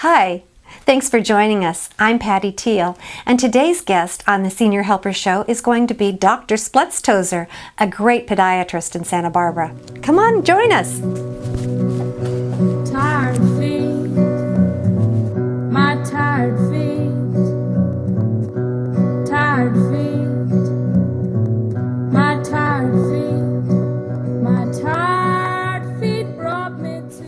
Hi, thanks for joining us. I'm Patti Teel, and today's guest on the Senior Helper Show is going to be Dr. Splettstoesser, a great podiatrist in Santa Barbara. Come on, join us. Tired feet, my tired feet, tired feet, my tired feet, my tired feet brought me to.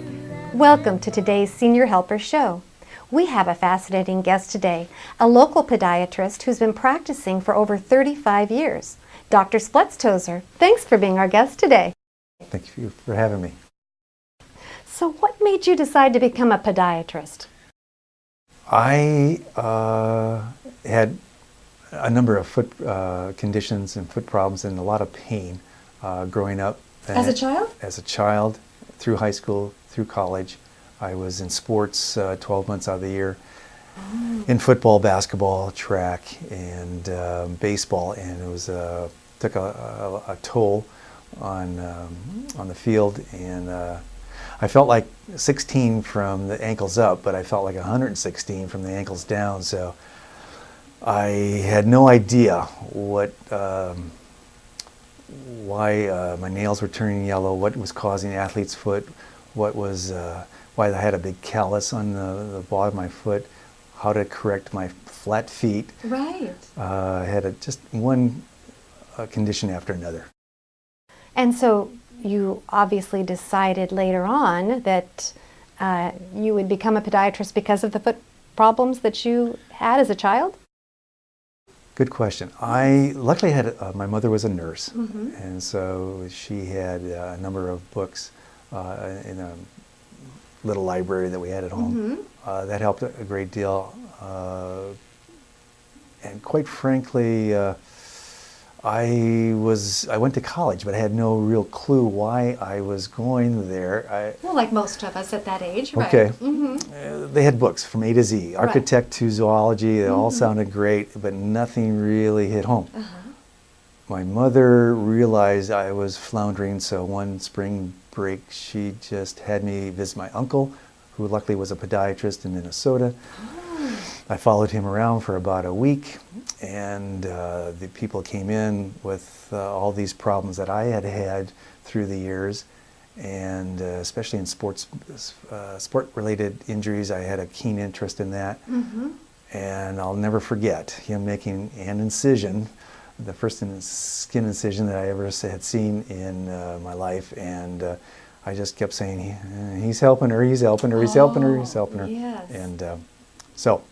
Welcome to today's Senior Helper Show. We have a fascinating guest today, a local podiatrist who's been practicing for over 35 years. Dr. Splettstoesser, thanks for being our guest today. Thank you for having me. So what made you decide to become a podiatrist? I had a number of foot conditions and foot problems and a lot of pain growing up. As a child? As a child, through high school, through college. I was in sports 12 months out of the year, in football, basketball, track, and baseball, and it was took a toll on the field, and I felt like 16 from the ankles up, but I felt like 116 from the ankles down. So I had no idea why my nails were turning yellow, what was causing athlete's foot, what was why I had a big callus on the bottom of my foot, how to correct my flat feet. Right. I had just one condition after another. And so you obviously decided later on that you would become a podiatrist because of the foot problems that you had as a child? Good question. I luckily had my mother was a nurse, Mm-hmm. and so she had a number of books in a little library that we had at home. Mm-hmm. That helped a great deal, and quite frankly, I went to college, but I had no real clue why I was going there. Well, like most of us at that age, right? Okay. Mm-hmm. They had books from A to Z, architect to zoology. They all Mm-hmm. sounded great, but nothing really hit home. Uh-huh. My mother realized I was floundering, so one spring break she just had me visit my uncle, who luckily was a podiatrist in Minnesota. Oh. I followed him around for about a week, and the people came in with all these problems that I had had through the years, and especially in sport-related injuries. I had a keen interest in that, Mm-hmm. and I'll never forget him making an incision, the first skin incision that I ever had seen in my life, and I just kept saying, he's helping her, he's helping her, he's helping her, he's helping her. Yes. And so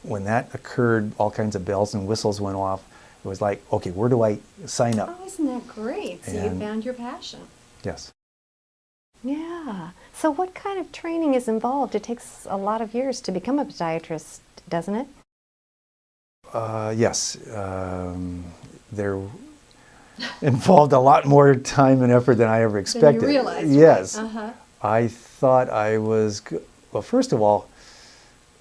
when that occurred, all kinds of bells and whistles went off. It was like, okay, where do I sign up? Oh, isn't that great? So you And- found your passion. Yes. Yeah. So what kind of training is involved? It takes a lot of years to become a podiatrist, doesn't it? Yes. There involved a lot more time and effort than I ever expected. Than you realized, yes. right? Uh-huh. I thought I was well, first of all,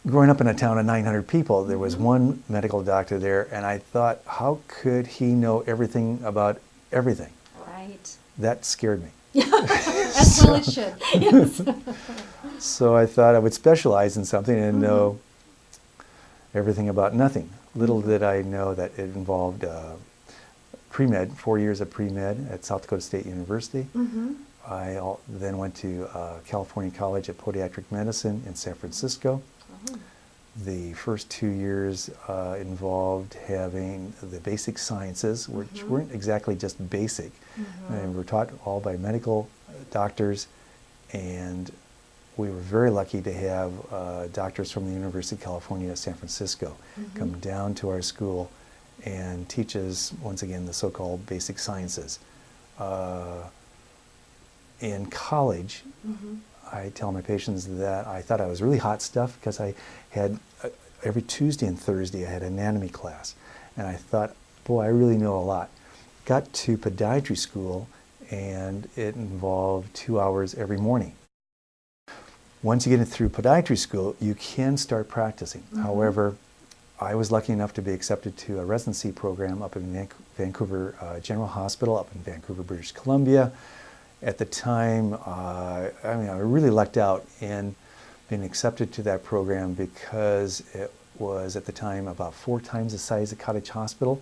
growing up in a town of 900 people, there was one medical doctor there, and I thought, how could he know everything about everything? Right. That scared me. As well it should. Yes. So I thought I would specialize in something and know everything about nothing. Little did I know that it involved pre-med, 4 years of pre-med at South Dakota State University. Mm-hmm. I then went to California College of Podiatric Medicine in San Francisco. Oh. The first 2 years involved having the basic sciences, which weren't exactly just basic. And were taught all by medical doctors, and we were very lucky to have doctors from the University of California, San Francisco, come down to our school and teach us, once again, the so-called basic sciences. In college, I tell my patients that I thought I was really hot stuff because I had, every Tuesday and Thursday, I had anatomy class. And I thought, boy, I really know a lot. Got to podiatry school, and it involved 2 hours every morning. Once you get through podiatry school, you can start practicing. However, I was lucky enough to be accepted to a residency program up in Vancouver General Hospital, up in Vancouver, British Columbia. At the time, I really lucked out in been accepted to that program because it was at the time about 4 times the size of Cottage Hospital.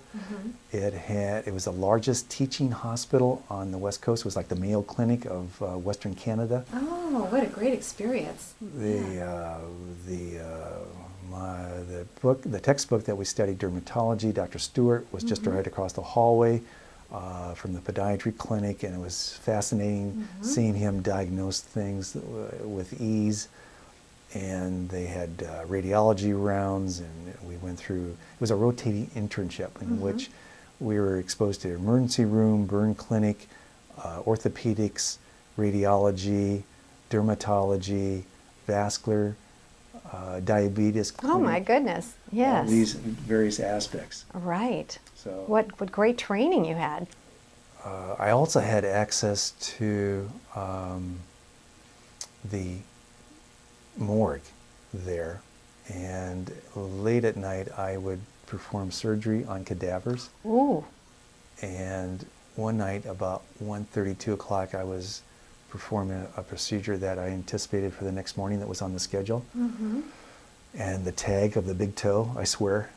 It was the largest teaching hospital on the West Coast. It was like the Mayo Clinic of Western Canada. Oh, what a great experience. The textbook that we studied, dermatology, Dr. Stewart, was just right across the hallway from the podiatry clinic, and it was fascinating seeing him diagnose things with ease. And they had radiology rounds, and we went through, it was a rotating internship in which we were exposed to emergency room, burn clinic, orthopedics, radiology, dermatology, vascular, diabetes clinic. Oh my goodness, yes. All these various aspects. Right. So What great training you had. I also had access to the morgue there, and late at night I would perform surgery on cadavers. Ooh. And one night about 1:30, 2 o'clock, I was performing a procedure that I anticipated for the next morning that was on the schedule. And the tag of the big toe, I swear,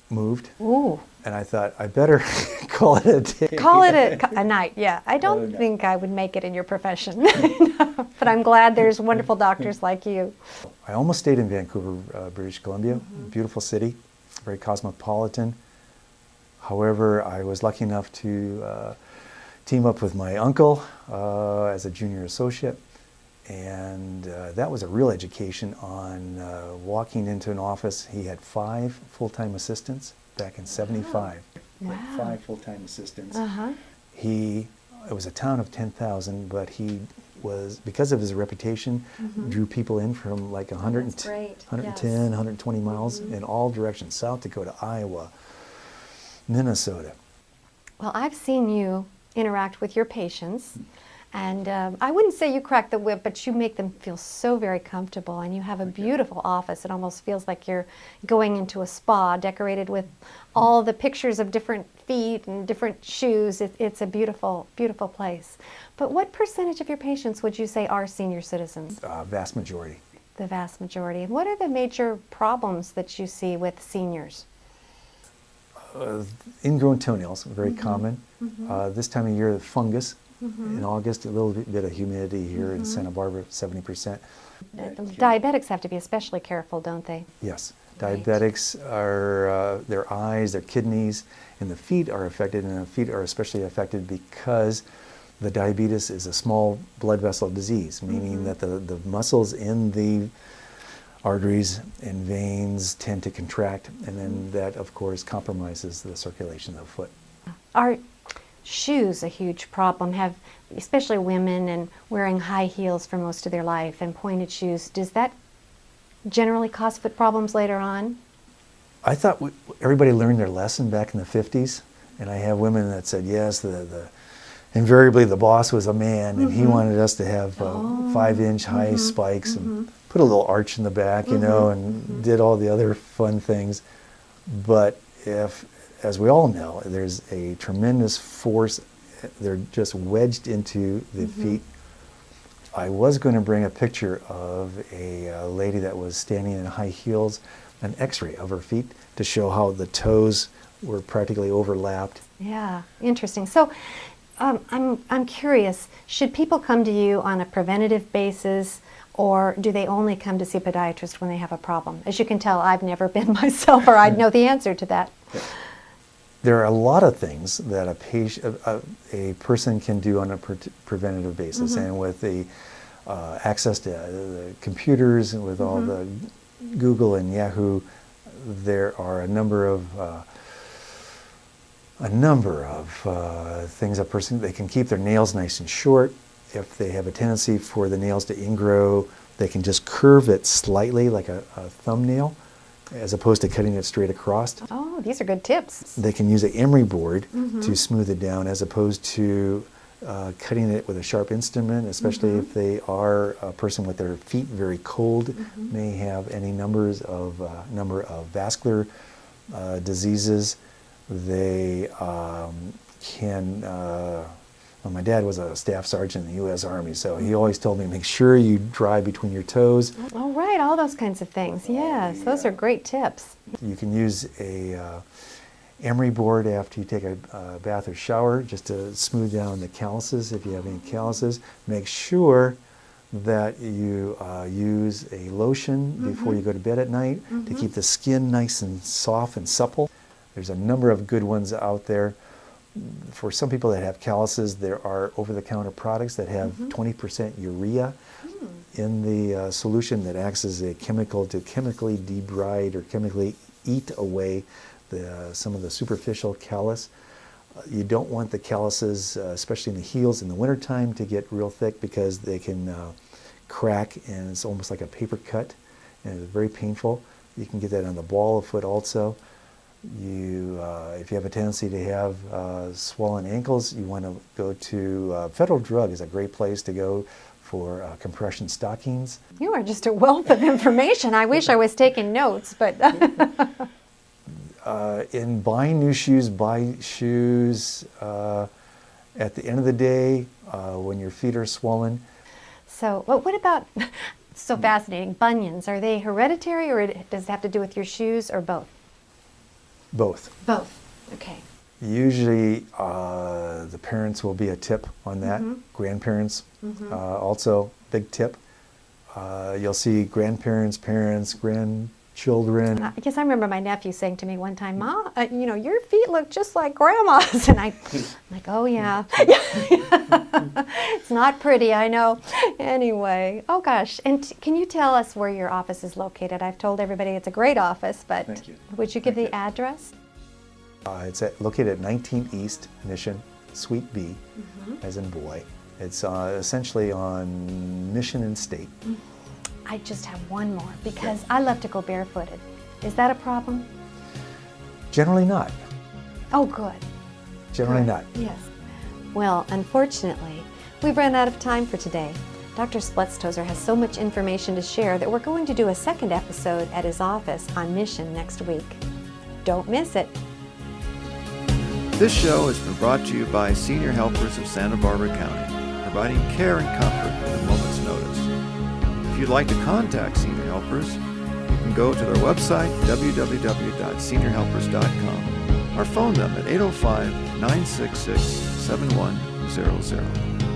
moved. Ooh. And I thought, I better call it a day. Call it a night, yeah. I Call it a don't night. think I would make it in your profession. But I'm glad there's wonderful doctors like you. I almost stayed in Vancouver, British Columbia. Beautiful city, very cosmopolitan. However, I was lucky enough to team up with my uncle as a junior associate. And that was a real education on walking into an office. He had 5 full-time assistants back in '75. He had Wow. 5 full-time assistants. It was a town of 10,000, but he was, because of his reputation, drew people in from like 110, great. 110, 120 miles in all directions, South Dakota, Iowa, Minnesota. Well, I've seen you interact with your patients, and I wouldn't say you crack the whip, but you make them feel so very comfortable, and you have a beautiful office. It almost feels like you're going into a spa decorated with all the pictures of different feet and different shoes. It's a beautiful, beautiful place. But what percentage of your patients would you say are senior citizens? Vast majority. The vast majority. And what are the major problems that you see with seniors? Ingrown toenails, very common. This time of year, the fungus. In August, a little bit of humidity here in Santa Barbara, 70%. Diabetics have to be especially careful, don't they? Yes. Right. Diabetics are, their eyes, their kidneys, and the feet are affected, and the feet are especially affected because the diabetes is a small blood vessel disease, meaning that the muscles in the arteries and veins tend to contract, and then that, of course, compromises the circulation of the foot. Are shoes a huge problem? Have, especially women and wearing high heels for most of their life and pointed shoes, does that generally cause foot problems later on? I thought everybody learned their lesson back in the 50s, and I have women that said, yes, invariably the boss was a man, and he wanted us to have 5-inch high spikes and put a little arch in the back, you know, and did all the other fun things. But if, as we all know, there's a tremendous force, they're just wedged into the feet. I was going to bring a picture of a lady that was standing in high heels, an x-ray of her feet to show how the toes were practically overlapped. Yeah, interesting. So I'm curious, should people come to you on a preventative basis, or do they only come to see a podiatrist when they have a problem? As you can tell, I've never been myself, or I'd know the answer to that. There are a lot of things that a person can do on a preventative basis, and with the access to the computers and with all the Google and Yahoo, there are a number of things a person, they can keep their nails nice and short. If they have a tendency for the nails to ingrow, they can just curve it slightly like a thumbnail, as opposed to cutting it straight across. Oh, these are good tips. They can use an emery board to smooth it down, as opposed to cutting it with a sharp instrument, especially if they are a person with their feet very cold, may have any number of vascular diseases. They can Well, my dad was a staff sergeant in the U.S. Army, so he always told me, make sure you dry between your toes. Oh, right, all those kinds of things. Yes, those are great tips. You can use a emery board after you take a bath or shower just to smooth down the calluses if you have any calluses. Make sure that you use a lotion before you go to bed at night to keep the skin nice and soft and supple. There's a number of good ones out there. For some people that have calluses, there are over-the-counter products that have 20% urea in the solution that acts as a chemical to chemically debride or chemically eat away some of the superficial callus. You don't want the calluses, especially in the heels in the wintertime, to get real thick because they can crack and it's almost like a paper cut and it's very painful. You can get that on the ball of foot also. If you have a tendency to have swollen ankles, you want to go to Federal Drug is a great place to go for compression stockings. You are just a wealth of information. I wish I was taking notes, but... In buying new shoes, buy shoes at the end of the day when your feet are swollen. So, what about, so fascinating, bunions? Are they hereditary or does it have to do with your shoes or both? Both. Both, okay. Usually the parents will be a tip on that. Grandparents also big tip. You'll see grandparents, parents, grandchildren. I guess I remember my nephew saying to me one time, "Ma, you know, your feet look just like Grandma's." And I'm like, "Oh yeah." It's not pretty, I know. Anyway, oh gosh. And can you tell us where your office is located? I've told everybody it's a great office, but Thank you. Would you give the address? It's located at 19 East Mission, Suite B, as in boy. It's essentially on Mission and State. I just have one more because I love to go barefooted. Is that a problem? Generally not. Oh, good. Generally not. Yes. Well, unfortunately, we've run out of time for today. Dr. Splettstoesser has so much information to share that we're going to do a second episode at his office on Mission next week. Don't miss it. This show has been brought to you by Senior Helpers of Santa Barbara County, providing care and comfort at a moment's notice. If you'd like to contact Senior Helpers, you can go to their website, www.seniorhelpers.com, or phone them at 805-966-7100.